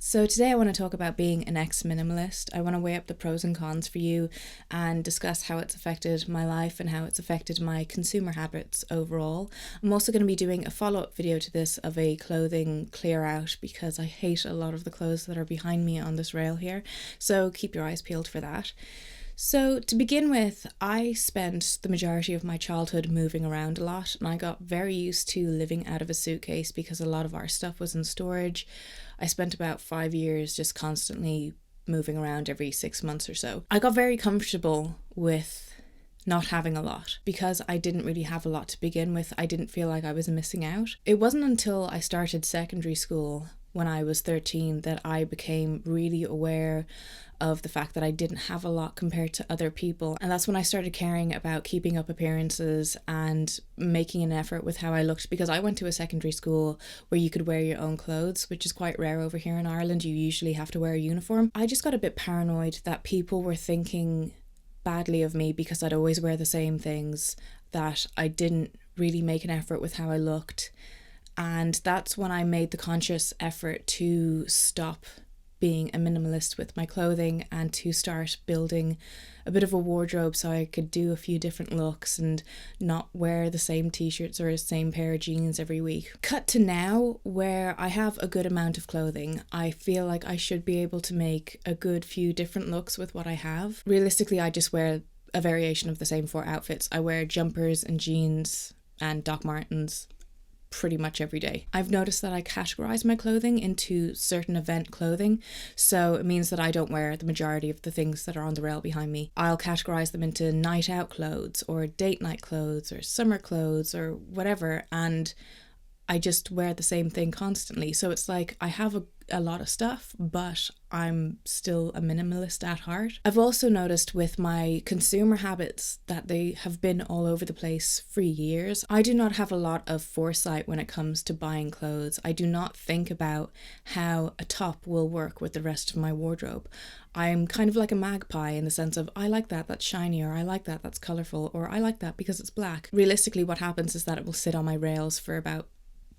So today I want to talk about being an ex-minimalist. I want to weigh up the pros and cons for you and discuss how it's affected my life and how it's affected my consumer habits overall. I'm also going to be doing a follow-up video to this of a clothing clear out because I hate a lot of the clothes that are behind me on this rail here. So keep your eyes peeled for that. So to begin with, I spent the majority of my childhood moving around a lot, and I got very used to living out of a suitcase because a lot of our stuff was in storage. I spent about 5 years just constantly moving around every 6 months or so. I got very comfortable with not having a lot because I didn't really have a lot to begin with. I didn't feel like I was missing out. It wasn't until I started secondary school when I was 13 that I became really aware of the fact that I didn't have a lot compared to other people. And that's when I started caring about keeping up appearances and making an effort with how I looked, because I went to a secondary school where you could wear your own clothes, which is quite rare over here in Ireland. You usually have to wear a uniform. I just got a bit paranoid that people were thinking badly of me because I'd always wear the same things, that I didn't really make an effort with how I looked. And that's when I made the conscious effort to stop being a minimalist with my clothing and to start building a bit of a wardrobe so I could do a few different looks and not wear the same t-shirts or the same pair of jeans every week. Cut to now, where I have a good amount of clothing. I feel like I should be able to make a good few different looks with what I have. Realistically, I just wear a variation of the same 4 outfits. I wear jumpers and jeans and Doc Martens pretty much every day. I've noticed that I categorize my clothing into certain event clothing, so it means that I don't wear the majority of the things that are on the rail behind me. I'll categorize them into night out clothes or date night clothes or summer clothes or whatever, and I just wear the same thing constantly. So it's like I have a lot of stuff, but I'm still a minimalist at heart. I've also noticed with my consumer habits that they have been all over the place for years. I do not have a lot of foresight when it comes to buying clothes. I do not think about how a top will work with the rest of my wardrobe. I'm kind of like a magpie in the sense of I like that, that's shiny, or I like that, that's colourful, or I like that because it's black. Realistically, what happens is that it will sit on my rails for about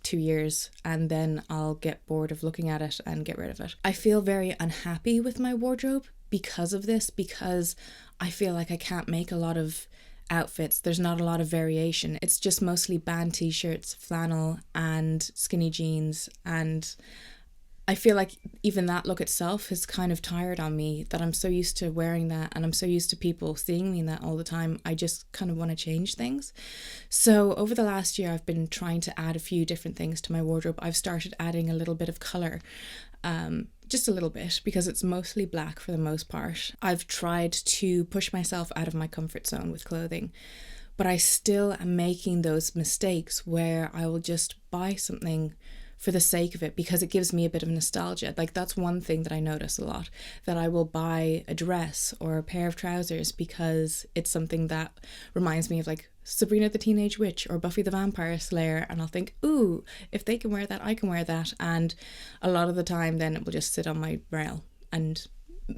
2 years and then I'll get bored of looking at it and get rid of it. I feel very unhappy with my wardrobe because of this, because I feel like I can't make a lot of outfits. There's not a lot of variation. It's just mostly band t-shirts, flannel and skinny jeans, and I feel like even that look itself has kind of tired on me, that I'm so used to wearing that and I'm so used to people seeing me in that all the time. I just kind of want to change things. So over the last year, I've been trying to add a few different things to my wardrobe. I've started adding a little bit of colour, just a little bit, because it's mostly black for the most part. I've tried to push myself out of my comfort zone with clothing, but I still am making those mistakes where I will just buy something for the sake of it because it gives me a bit of nostalgia. Like, that's one thing that I notice a lot, that I will buy a dress or a pair of trousers because it's something that reminds me of like Sabrina the Teenage Witch or Buffy the Vampire Slayer, and I'll think, ooh, if they can wear that, I can wear that. And a lot of the time then it will just sit on my rail and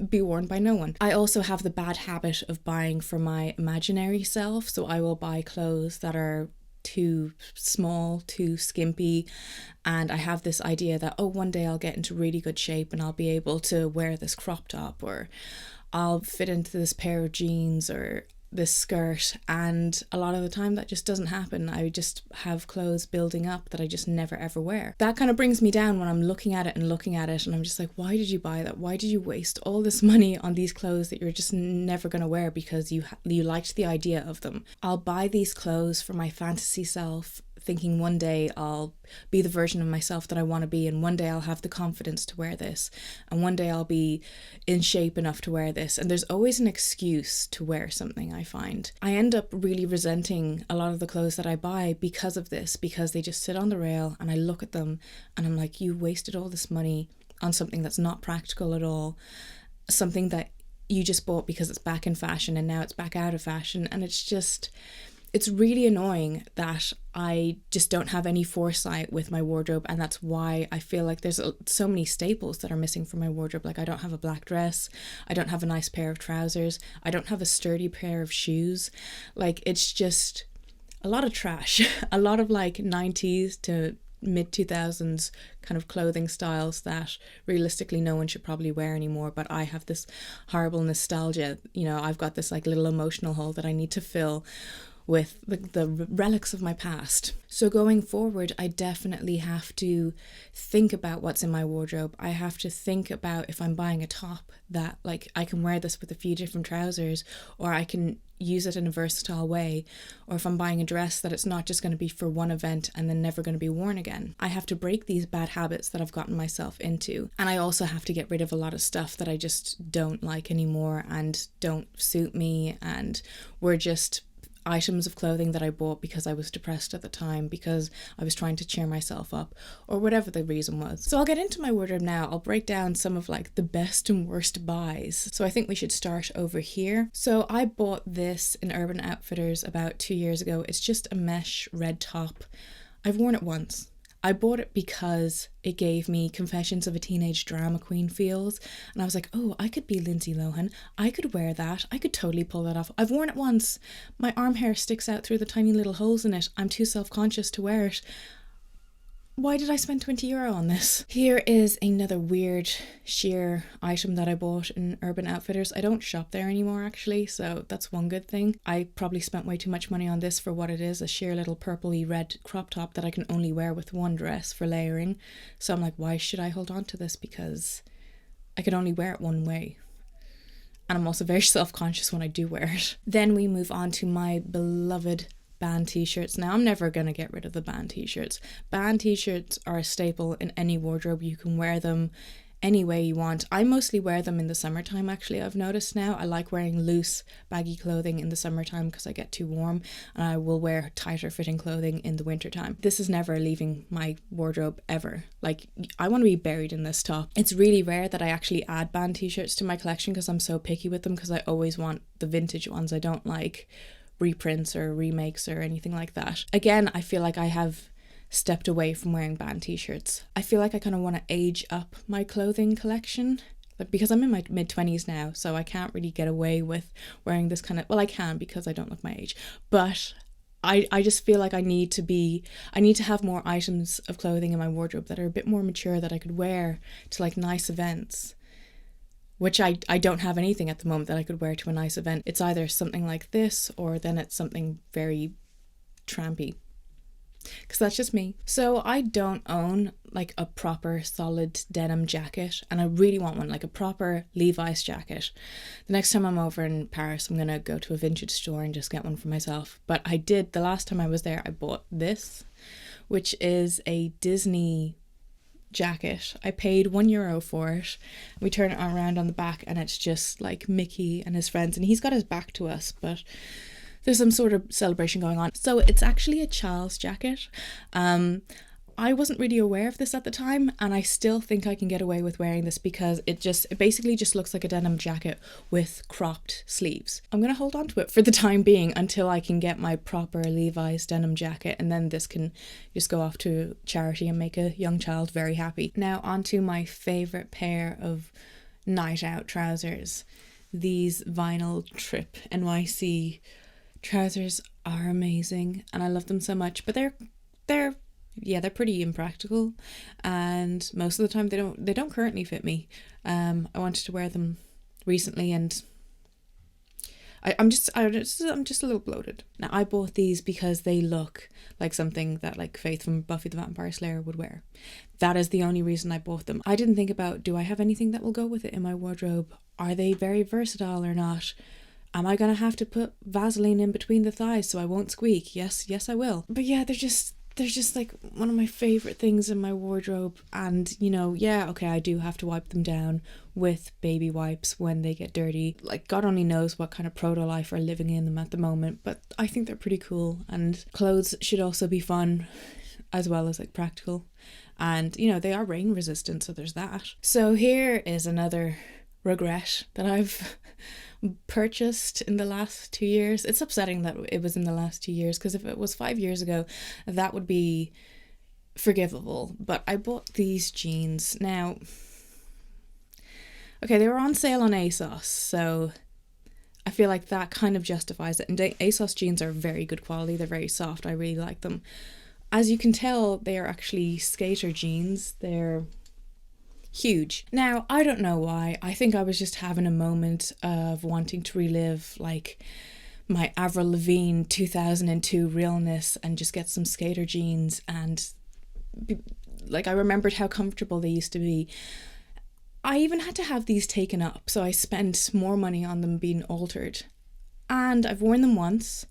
be worn by no one. I also have the bad habit of buying for my imaginary self, so I will buy clothes that are too small, too skimpy, and I have this idea that, oh, one day I'll get into really good shape and I'll be able to wear this crop top, or I'll fit into this pair of jeans or this skirt, and a lot of the time that just doesn't happen. I just have clothes building up that I just never ever wear. That kind of brings me down when I'm looking at it and I'm just like, why did you buy that? Why did you waste all this money on these clothes that you're just never going to wear because you liked the idea of them? I'll buy these clothes for my fantasy self, thinking one day I'll be the version of myself that I want to be, and one day I'll have the confidence to wear this, and one day I'll be in shape enough to wear this. And there's always an excuse to wear something, I find. I end up really resenting a lot of the clothes that I buy because of this, because they just sit on the rail and I look at them and I'm like, you wasted all this money on something that's not practical at all, something that you just bought because it's back in fashion and now it's back out of fashion. And it's really annoying that I just don't have any foresight with my wardrobe, and that's why I feel like there's so many staples that are missing from my wardrobe. Like, I don't have a black dress, I don't have a nice pair of trousers, I don't have a sturdy pair of shoes. Like, it's just a lot of trash, a lot of like 90s to mid-2000s kind of clothing styles that realistically no one should probably wear anymore, but I have this horrible nostalgia. I've got this like little emotional hole that I need to fill with the relics of my past. So going forward, I definitely have to think about what's in my wardrobe. I have to think about if I'm buying a top that like I can wear this with a few different trousers, or I can use it in a versatile way, or if I'm buying a dress that it's not just going to be for one event and then never going to be worn again. I have to break these bad habits that I've gotten myself into, and I also have to get rid of a lot of stuff that I just don't like anymore and don't suit me, and were just items of clothing that I bought because I was depressed at the time, because I was trying to cheer myself up, or whatever the reason was. So I'll get into my wardrobe now. I'll break down some of like the best and worst buys. So I think we should start over here. So I bought this in Urban Outfitters about 2 years ago. It's just a mesh red top. I've worn it once. I bought it because it gave me Confessions of a Teenage Drama Queen feels, and I was like, oh, I could be Lindsay Lohan. I could wear that. I could totally pull that off. I've worn it once. My arm hair sticks out through the tiny little holes in it. I'm too self-conscious to wear it. Why did I spend €20 on this? Here is another weird sheer item that I bought in Urban Outfitters. I don't shop there anymore actually, so that's one good thing. I probably spent way too much money on this for what it is, a sheer little purpley red crop top that I can only wear with one dress for layering. So I'm like, why should I hold on to this? Because I can only wear it one way. And I'm also very self-conscious when I do wear it. Then we move on to my beloved band t-shirts. Now I'm never going to get rid of the band t-shirts. Band t-shirts are a staple in any wardrobe. You can wear them any way you want. I mostly wear them in the summertime actually. I've noticed now I like wearing loose baggy clothing in the summertime because I get too warm, and I will wear tighter fitting clothing in the wintertime. This is never leaving my wardrobe ever. Like, I want to be buried in this top. It's really rare that I actually add band t-shirts to my collection because I'm so picky with them, because I always want the vintage ones. I don't like reprints or remakes or anything like that. Again, I feel like I have stepped away from wearing band t-shirts. I feel like I kind of want to age up my clothing collection, because I'm in my mid-20s now, so I can't really get away with wearing this kind of, well, I can because I don't look my age, but I just feel like I need to have more items of clothing in my wardrobe that are a bit more mature, that I could wear to like nice events, which I don't have anything at the moment that I could wear to a nice event. It's either something like this, or then it's something very trampy, because that's just me. So I don't own like a proper solid denim jacket, and I really want one, like a proper Levi's jacket. The next time I'm over in Paris, I'm going to go to a vintage store and just get one for myself. But I did, the last time I was there, I bought this, which is a Disney jacket. I paid €1 for it. We turn it around on the back and it's just like Mickey and his friends, and he's got his back to us, but there's some sort of celebration going on. So it's actually a Charles jacket. I wasn't really aware of this at the time, and I still think I can get away with wearing this because it basically just looks like a denim jacket with cropped sleeves. I'm going to hold on to it for the time being until I can get my proper Levi's denim jacket, and then this can just go off to charity and make a young child very happy. Now on to my favourite pair of night out trousers. These vinyl Trip NYC trousers are amazing and I love them so much, but they're pretty impractical, and most of the time they don't currently fit me. I wanted to wear them recently, and I'm just a little bloated. Now I bought these because they look like something that like Faith from Buffy the Vampire Slayer would wear. That is the only reason I bought them. I didn't think about, do I have anything that will go with it in my wardrobe? Are they very versatile or not? Am I going to have to put Vaseline in between the thighs so I won't squeak? Yes, I will. But yeah, they're just like one of my favourite things in my wardrobe. And, okay, I do have to wipe them down with baby wipes when they get dirty. Like, God only knows what kind of proto-life are living in them at the moment, but I think they're pretty cool. And clothes should also be fun as well as like practical. And, they are rain resistant, so there's that. So here is another regret that I've purchased in the last 2 years. It's upsetting that it was in the last 2 years, because if it was 5 years ago, that would be forgivable. But I bought these jeans. Now, okay, they were on sale on ASOS, so I feel like that kind of justifies it. And ASOS jeans are very good quality. They're very soft. I really like them. As you can tell, they are actually skater jeans. They're huge. Now, I don't know why. I think I was just having a moment of wanting to relive like my Avril Lavigne 2002 realness and just get some skater jeans, and like I remembered how comfortable they used to be. I even had to have these taken up, so I spent more money on them being altered. And I've worn them once,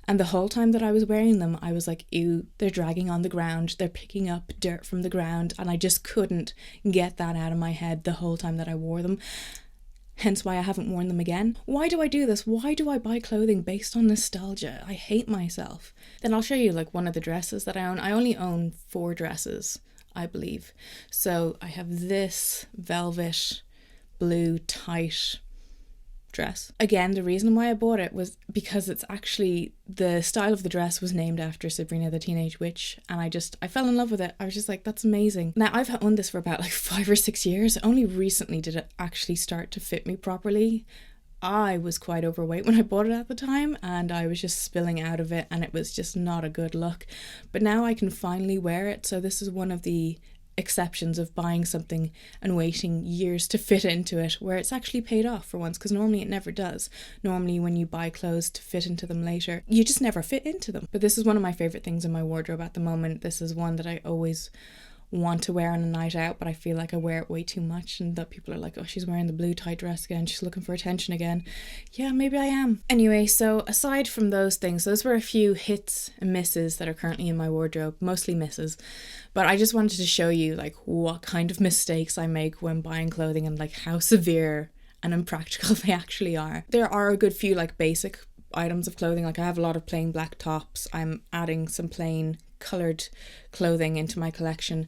and the whole time that I was wearing them, I was like, ew, they're dragging on the ground, they're picking up dirt from the ground, and I just couldn't get that out of my head the whole time that I wore them. Hence why I haven't worn them again. Why do I do this? Why do I buy clothing based on nostalgia? I hate myself. Then I'll show you like one of the dresses that I own. I only own 4 dresses, I believe. So I have this velvet blue tight dress. Again, the reason why I bought it was because it's actually, the style of the dress was named after Sabrina the Teenage Witch, and I fell in love with it. I was just like, that's amazing. Now, I've owned this for about like 5 or 6 years. Only recently did it actually start to fit me properly. I was quite overweight when I bought it at the time, and I was just spilling out of it, and it was just not a good look. But now I can finally wear it, so this is one of the exceptions of buying something and waiting years to fit into it, where it's actually paid off for once, because normally it never does. Normally when you buy clothes to fit into them later, you just never fit into them. But this is one of my favorite things in my wardrobe at the moment. This is one that I always want to wear on a night out, but I feel like I wear it way too much, and that people are like, oh, she's wearing the blue tight dress again, she's looking for attention again. Yeah, maybe I am. Anyway, so aside from those things, those were a few hits and misses that are currently in my wardrobe, mostly misses. But I just wanted to show you like what kind of mistakes I make when buying clothing, and like how severe and impractical they actually are. There are a good few like basic items of clothing. Like I have a lot of plain black tops. I'm adding some plain coloured clothing into my collection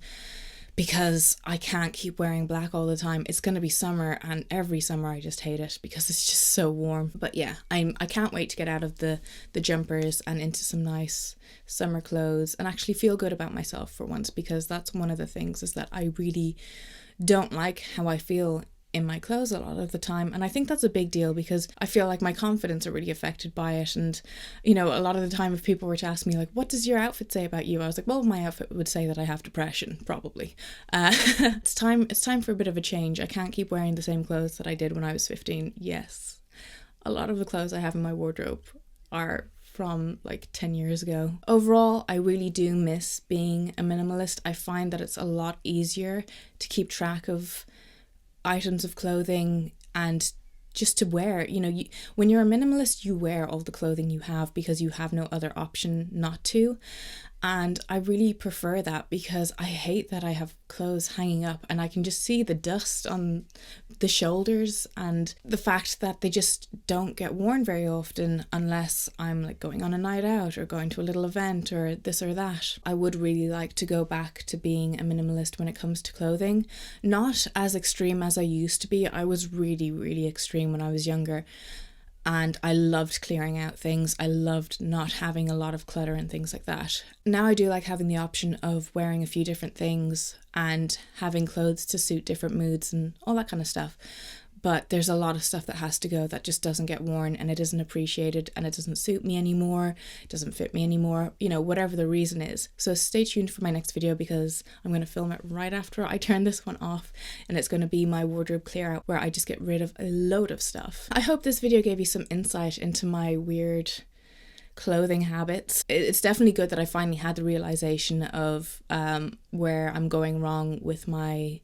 because I can't keep wearing black all the time. It's going to be summer, and every summer I just hate it because it's just so warm. But yeah, I can't wait to get out of the jumpers and into some nice summer clothes and actually feel good about myself for once, because that's one of the things, is that I really don't like how I feel in my clothes a lot of the time, and I think that's a big deal because I feel like my confidence are really affected by it. And you know, a lot of the time if people were to ask me like, what does your outfit say about you, I was like, well, my outfit would say that I have depression, probably. It's time for a bit of a change. I can't keep wearing the same clothes that I did when I was 15. Yes, a lot of the clothes I have in my wardrobe are from like 10 years ago. Overall, I really do miss being a minimalist. I find that it's a lot easier to keep track of items of clothing and just to wear. You know, when you're a minimalist, you wear all the clothing you have because you have no other option not to. And I really prefer that, because I hate that I have clothes hanging up and I can just see the dust on the shoulders, and the fact that they just don't get worn very often unless I'm like going on a night out or going to a little event or this or that. I would really like to go back to being a minimalist when it comes to clothing. Not as extreme as I used to be. I was really, really extreme when I was younger. And I loved clearing out things. I loved not having a lot of clutter and things like that. Now I do like having the option of wearing a few different things and having clothes to suit different moods and all that kind of stuff. But there's a lot of stuff that has to go that just doesn't get worn, and it isn't appreciated, and it doesn't suit me anymore, it doesn't fit me anymore, you know, whatever the reason is. So stay tuned for my next video, because I'm going to film it right after I turn this one off, and it's going to be my wardrobe clear out where I just get rid of a load of stuff. I hope this video gave you some insight into my weird clothing habits. It's definitely good that I finally had the realization of where I'm going wrong with my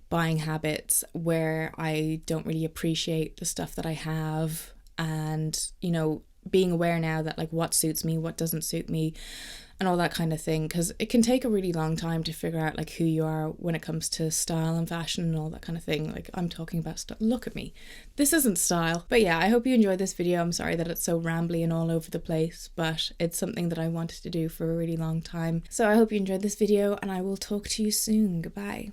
buying habits, where I don't really appreciate the stuff that I have, and you know, being aware now that like what suits me, what doesn't suit me, and all that kind of thing, because it can take a really long time to figure out like who you are when it comes to style and fashion and all that kind of thing. Like I'm talking about stuff, look at me, this isn't style. But yeah, I hope you enjoyed this video. I'm sorry that it's so rambly and all over the place, but it's something that I wanted to do for a really long time. So I hope you enjoyed this video, and I will talk to you soon. Goodbye.